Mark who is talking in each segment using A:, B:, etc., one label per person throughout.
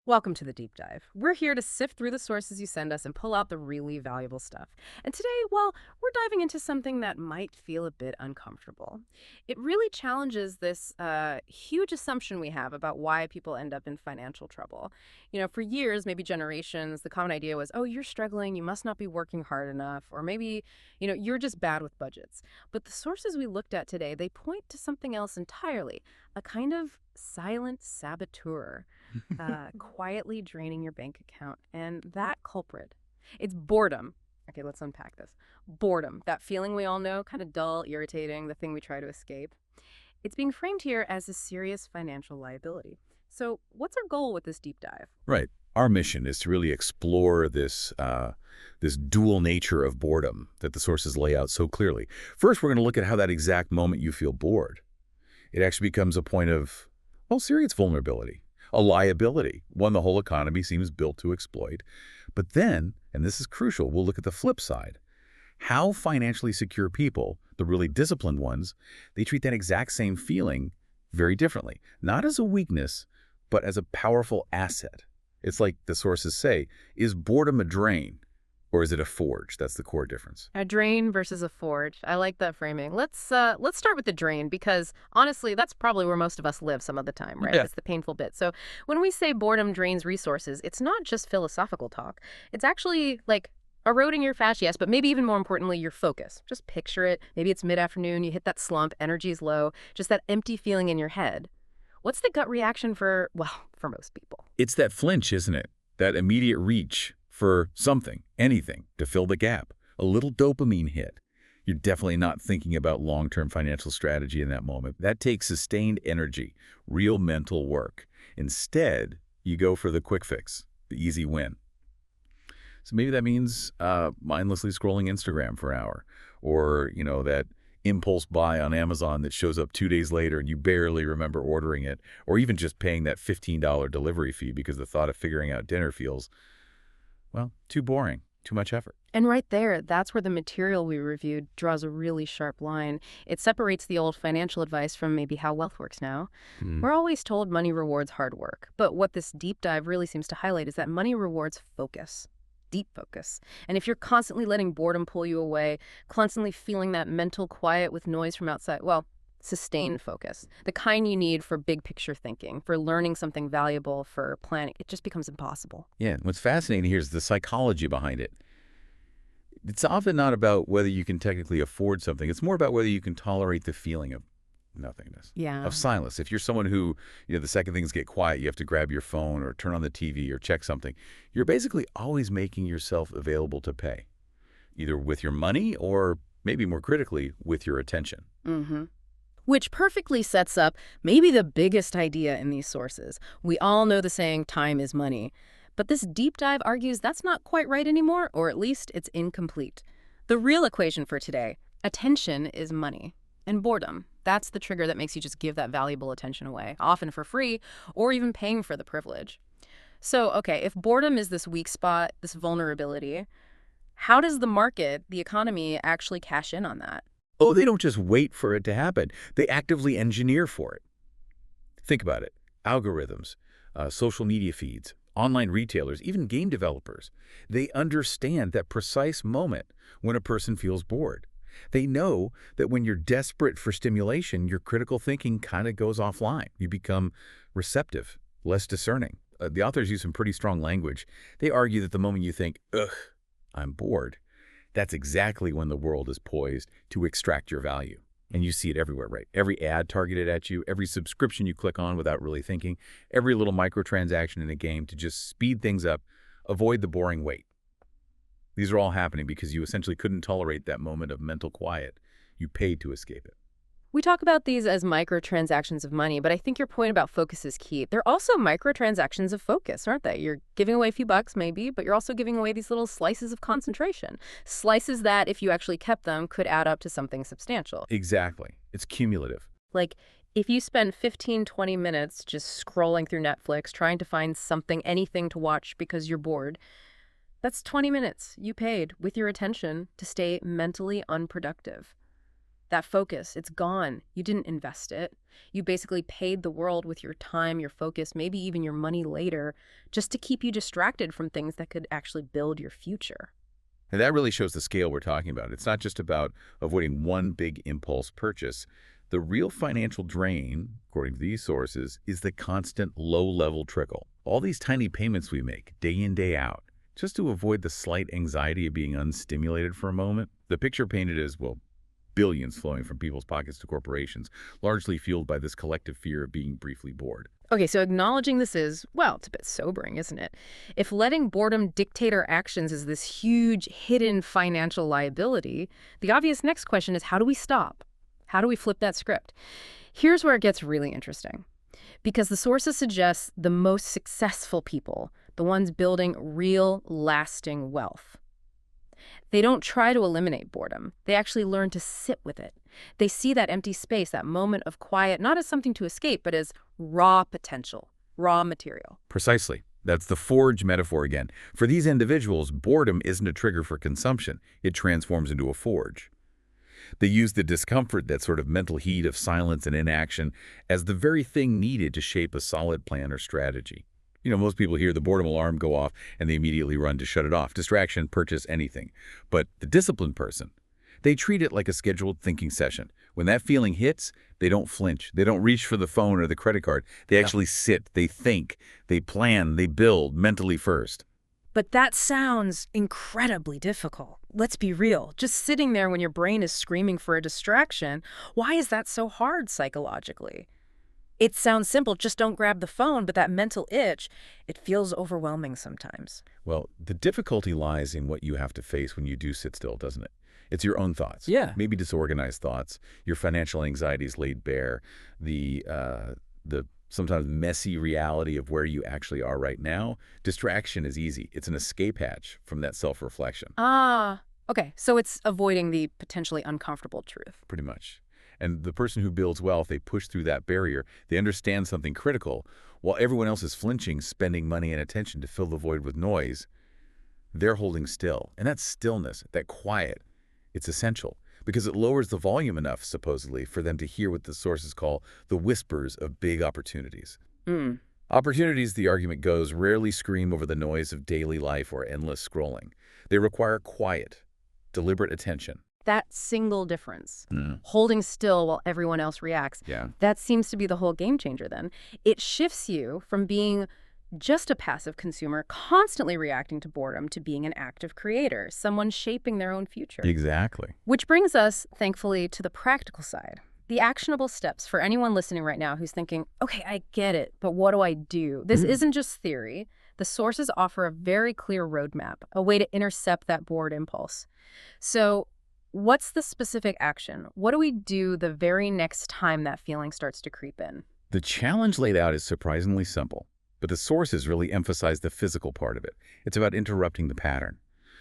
A: Welcome to the deep dive. We're here to sift through the sources you send us and pull out the really valuable stuff. And today, well, we're diving into something that might feel a bit uncomfortable. It really challenges this huge assumption we have about why people end up in financial trouble. For years, maybe generations, the common idea was, oh, you're struggling, you must not be working hard enough, or maybe, you're just bad with budgets. But the sources we looked at today, they point to something else entirely, a kind of silent saboteur quietly draining your bank account. And that culprit, it's boredom. Okay, let's unpack this. Boredom, that feeling we all know, kind of dull, irritating, the thing we try to escape. It's being framed here as a serious financial liability. So what's our goal with this deep dive?
B: Right. Our mission is to really explore this dual nature of boredom that the sources lay out so clearly. First, we're going to look at how that exact moment you feel bored, it actually becomes a point of, well, serious vulnerability, a liability, one the whole economy seems built to exploit. But then, and this is crucial, we'll look at the flip side. How financially secure people, the really disciplined ones, they treat that exact same feeling very differently. Not as a weakness, but as a powerful asset. It's like the sources say, is boredom a drain? Or is it a forge? That's the core difference.
A: A drain versus a forge. I like that framing. Let's start with the drain because honestly, that's probably where most of us live some of the time, right?
B: Yeah.
A: It's the painful bit. So when we say boredom drains resources, it's not just philosophical talk. It's actually like eroding your fast, yes, but maybe even more importantly, your focus. Just picture it. Maybe it's mid-afternoon, you hit that slump, energy's low, just that empty feeling in your head. What's the gut reaction for most people?
B: It's that flinch, isn't it? That immediate reach for something, anything, to fill the gap. A little dopamine hit. You're definitely not thinking about long-term financial strategy in that moment. That takes sustained energy, real mental work. Instead, you go for the quick fix, the easy win. So maybe that means mindlessly scrolling Instagram for an hour, or, that impulse buy on Amazon that shows up 2 days later and you barely remember ordering it, or even just paying that $15 delivery fee because the thought of figuring out dinner feels, well, too boring, too much effort.
A: And right there, that's where the material we reviewed draws a really sharp line. It separates the old financial advice from maybe how wealth works now. We're always told money rewards hard work. But what this deep dive really seems to highlight is that money rewards focus. Deep focus. And if you're constantly letting boredom pull you away, constantly feeling that mental quiet with noise from outside, well, sustained focus, the kind you need for big picture thinking, for learning something valuable, for planning, it just becomes impossible.
B: Yeah, what's fascinating here is the psychology behind it. It's often not about whether you can technically afford something. It's more about whether you can tolerate the feeling of nothingness,
A: Yeah.
B: of silence. If you're someone who, the second things get quiet, you have to grab your phone or turn on the TV or check something, you're basically always making yourself available to pay, either with your money or maybe more critically, with your attention.
A: Mm-hmm. Which perfectly sets up maybe the biggest idea in these sources. We all know the saying, time is money. But this deep dive argues that's not quite right anymore, or at least it's incomplete. The real equation for today, attention is money. And boredom, that's the trigger that makes you just give that valuable attention away, often for free, or even paying for the privilege. So, okay, if boredom is this weak spot, this vulnerability, how does the market, the economy, actually cash in on that?
B: Oh, they don't just wait for it to happen. They actively engineer for it. Think about it. Algorithms, social media feeds, online retailers, even game developers. They understand that precise moment when a person feels bored. They know that when you're desperate for stimulation, your critical thinking kind of goes offline. You become receptive, less discerning. The authors use some pretty strong language. They argue that the moment you think, ugh, I'm bored, that's exactly when the world is poised to extract your value. And you see it everywhere, right? Every ad targeted at you, every subscription you click on without really thinking, every little microtransaction in a game to just speed things up, avoid the boring wait. These are all happening because you essentially couldn't tolerate that moment of mental quiet. You paid to escape it.
A: We talk about these as microtransactions of money, but I think your point about focus is key. They're also microtransactions of focus, aren't they? You're giving away a few bucks, maybe, but you're also giving away these little slices of concentration. Slices that, if you actually kept them, could add up to something substantial.
B: Exactly. It's cumulative.
A: Like, if you spend 15, 20 minutes just scrolling through Netflix, trying to find something, anything to watch because you're bored, that's 20 minutes you paid with your attention to stay mentally unproductive. That focus, it's gone. You didn't invest it. You basically paid the world with your time, your focus, maybe even your money later, just to keep you distracted from things that could actually build your future.
B: And that really shows the scale we're talking about. It's not just about avoiding one big impulse purchase. The real financial drain, according to these sources, is the constant low-level trickle. All these tiny payments we make, day in, day out, just to avoid the slight anxiety of being unstimulated for a moment. The picture painted is, well, billions flowing from people's pockets to corporations, largely fueled by this collective fear of being briefly bored.
A: Okay, so acknowledging this is, well, it's a bit sobering, isn't it? If letting boredom dictate our actions is this huge hidden financial liability, the obvious next question is, how do we stop? How do we flip that script? Here's where it gets really interesting. Because the sources suggest the most successful people, the ones building real, lasting wealth, they don't try to eliminate boredom. They actually learn to sit with it. They see that empty space, that moment of quiet, not as something to escape, but as raw potential, raw material.
B: Precisely. That's the forge metaphor again. For these individuals, boredom isn't a trigger for consumption. It transforms into a forge. They use the discomfort, that sort of mental heat of silence and inaction, as the very thing needed to shape a solid plan or strategy. Most people hear the boredom alarm go off and they immediately run to shut it off. Distraction, purchase, anything. But the disciplined person, they treat it like a scheduled thinking session. When that feeling hits, they don't flinch. They don't reach for the phone or the credit card. They actually sit, they think, they plan, they build mentally first.
A: But that sounds incredibly difficult. Let's be real. Just sitting there when your brain is screaming for a distraction, why is that so hard psychologically? It sounds simple, just don't grab the phone, but that mental itch, it feels overwhelming sometimes.
B: Well, the difficulty lies in what you have to face when you do sit still, doesn't it? It's your own thoughts.
A: Yeah.
B: Maybe disorganized thoughts, your financial anxieties laid bare, the sometimes messy reality of where you actually are right now. Distraction is easy. It's an escape hatch from that self-reflection.
A: Okay, so it's avoiding the potentially uncomfortable truth.
B: Pretty much. And the person who builds wealth, they push through that barrier. They understand something critical. While everyone else is flinching, spending money and attention to fill the void with noise, they're holding still. And that stillness, that quiet, it's essential because it lowers the volume enough, supposedly, for them to hear what the sources call the whispers of big opportunities. Opportunities, the argument goes, rarely scream over the noise of daily life or endless scrolling. They require quiet, deliberate attention.
A: That single difference, holding still while everyone else reacts, that seems to be the whole game changer then. It shifts you from being just a passive consumer, constantly reacting to boredom, to being an active creator, someone shaping their own future.
B: Exactly.
A: Which brings us, thankfully, to the practical side. The actionable steps for anyone listening right now who's thinking, okay, I get it, but what do I do? This isn't just theory. The sources offer a very clear roadmap, a way to intercept that bored impulse. So what's the specific action? What do we do the very next time that feeling starts to creep in?
B: The challenge laid out is surprisingly simple, but the sources really emphasize the physical part of it. It's about interrupting the pattern.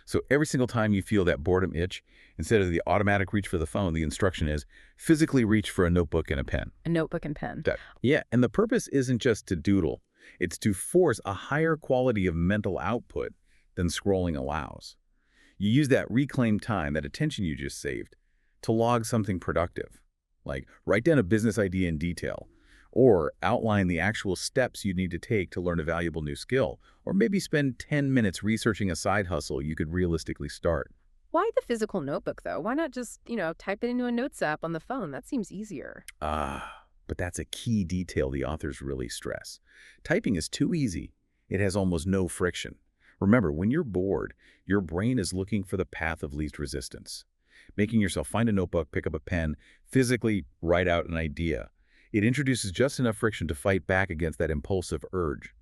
B: So every single time you feel that boredom itch, instead of the automatic reach for the phone, the instruction is physically reach for a notebook and a pen.
A: A notebook and pen.
B: Yeah, and the purpose isn't just to doodle. It's to force a higher quality of mental output than scrolling allows. You use that reclaimed time, that attention you just saved, to log something productive, like write down a business idea in detail, or outline the actual steps you need to take to learn a valuable new skill, or maybe spend 10 minutes researching a side hustle you could realistically start.
A: Why the physical notebook, though? Why not just, type it into a notes app on the phone? That seems easier.
B: But that's a key detail the authors really stress. Typing is too easy. It has almost no friction. Remember, when you're bored, your brain is looking for the path of least resistance. Making yourself find a notebook, pick up a pen, physically write out an idea. It introduces just enough friction to fight back against that impulsive urge.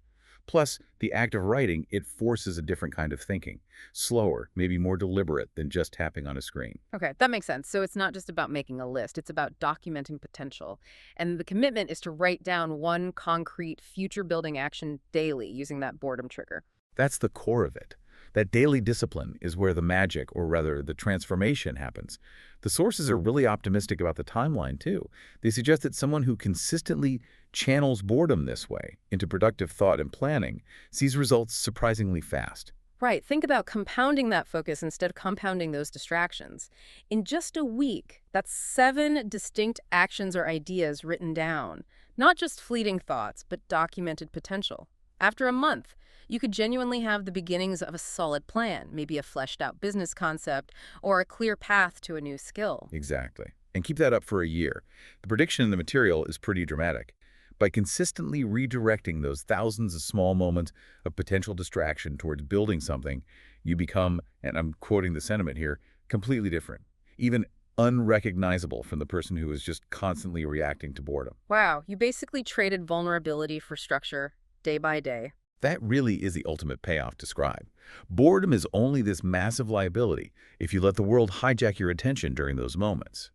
B: Plus, the act of writing, it forces a different kind of thinking. Slower, maybe more deliberate than just tapping on a screen.
A: Okay, that makes sense. So it's not just about making a list. It's about documenting potential. And the commitment is to write down one concrete future-building action daily using that boredom trigger.
B: That's the core of it. That daily discipline is where the magic, or rather the transformation, happens. The sources are really optimistic about the timeline, too. They suggest that someone who consistently channels boredom this way into productive thought and planning sees results surprisingly fast.
A: Right. Think about compounding that focus instead of compounding those distractions. In just a week, that's 7 distinct actions or ideas written down, not just fleeting thoughts, but documented potential. After a month, you could genuinely have the beginnings of a solid plan, maybe a fleshed out business concept or a clear path to a new skill.
B: Exactly. And keep that up for a year. The prediction in the material is pretty dramatic. By consistently redirecting those thousands of small moments of potential distraction towards building something, you become, and I'm quoting the sentiment here, completely different, even unrecognizable from the person who is just constantly reacting to boredom.
A: Wow, you basically traded vulnerability for structure day by day.
B: That really is the ultimate payoff described. Boredom is only this massive liability if you let the world hijack your attention during those moments.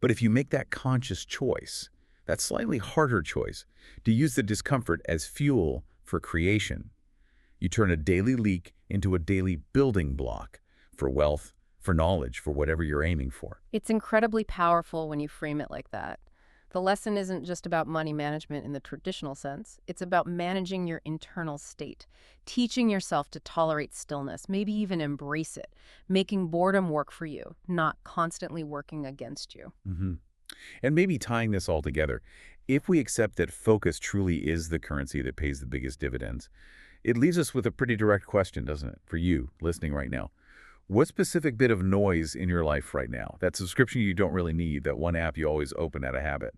B: But if you make that conscious choice, that slightly harder choice, to use the discomfort as fuel for creation, you turn a daily leak into a daily building block for wealth, for knowledge, for whatever you're aiming for.
A: It's incredibly powerful when you frame it like that. The lesson isn't just about money management in the traditional sense. It's about managing your internal state, teaching yourself to tolerate stillness, maybe even embrace it, making boredom work for you, not constantly working against you.
B: Mhm. And maybe tying this all together, if we accept that focus truly is the currency that pays the biggest dividends, it leaves us with a pretty direct question, doesn't it, for you listening right now? What specific bit of noise in your life right now, that subscription you don't really need, that one app you always open out of habit,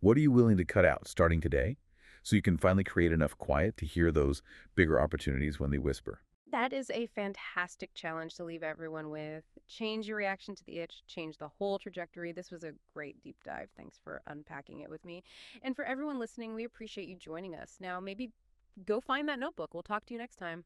B: what are you willing to cut out starting today so you can finally create enough quiet to hear those bigger opportunities when they whisper?
A: That is a fantastic challenge to leave everyone with. Change your reaction to the itch, change the whole trajectory. This was a great deep dive. Thanks for unpacking it with me. And for everyone listening, we appreciate you joining us. Now, maybe go find that notebook. We'll talk to you next time.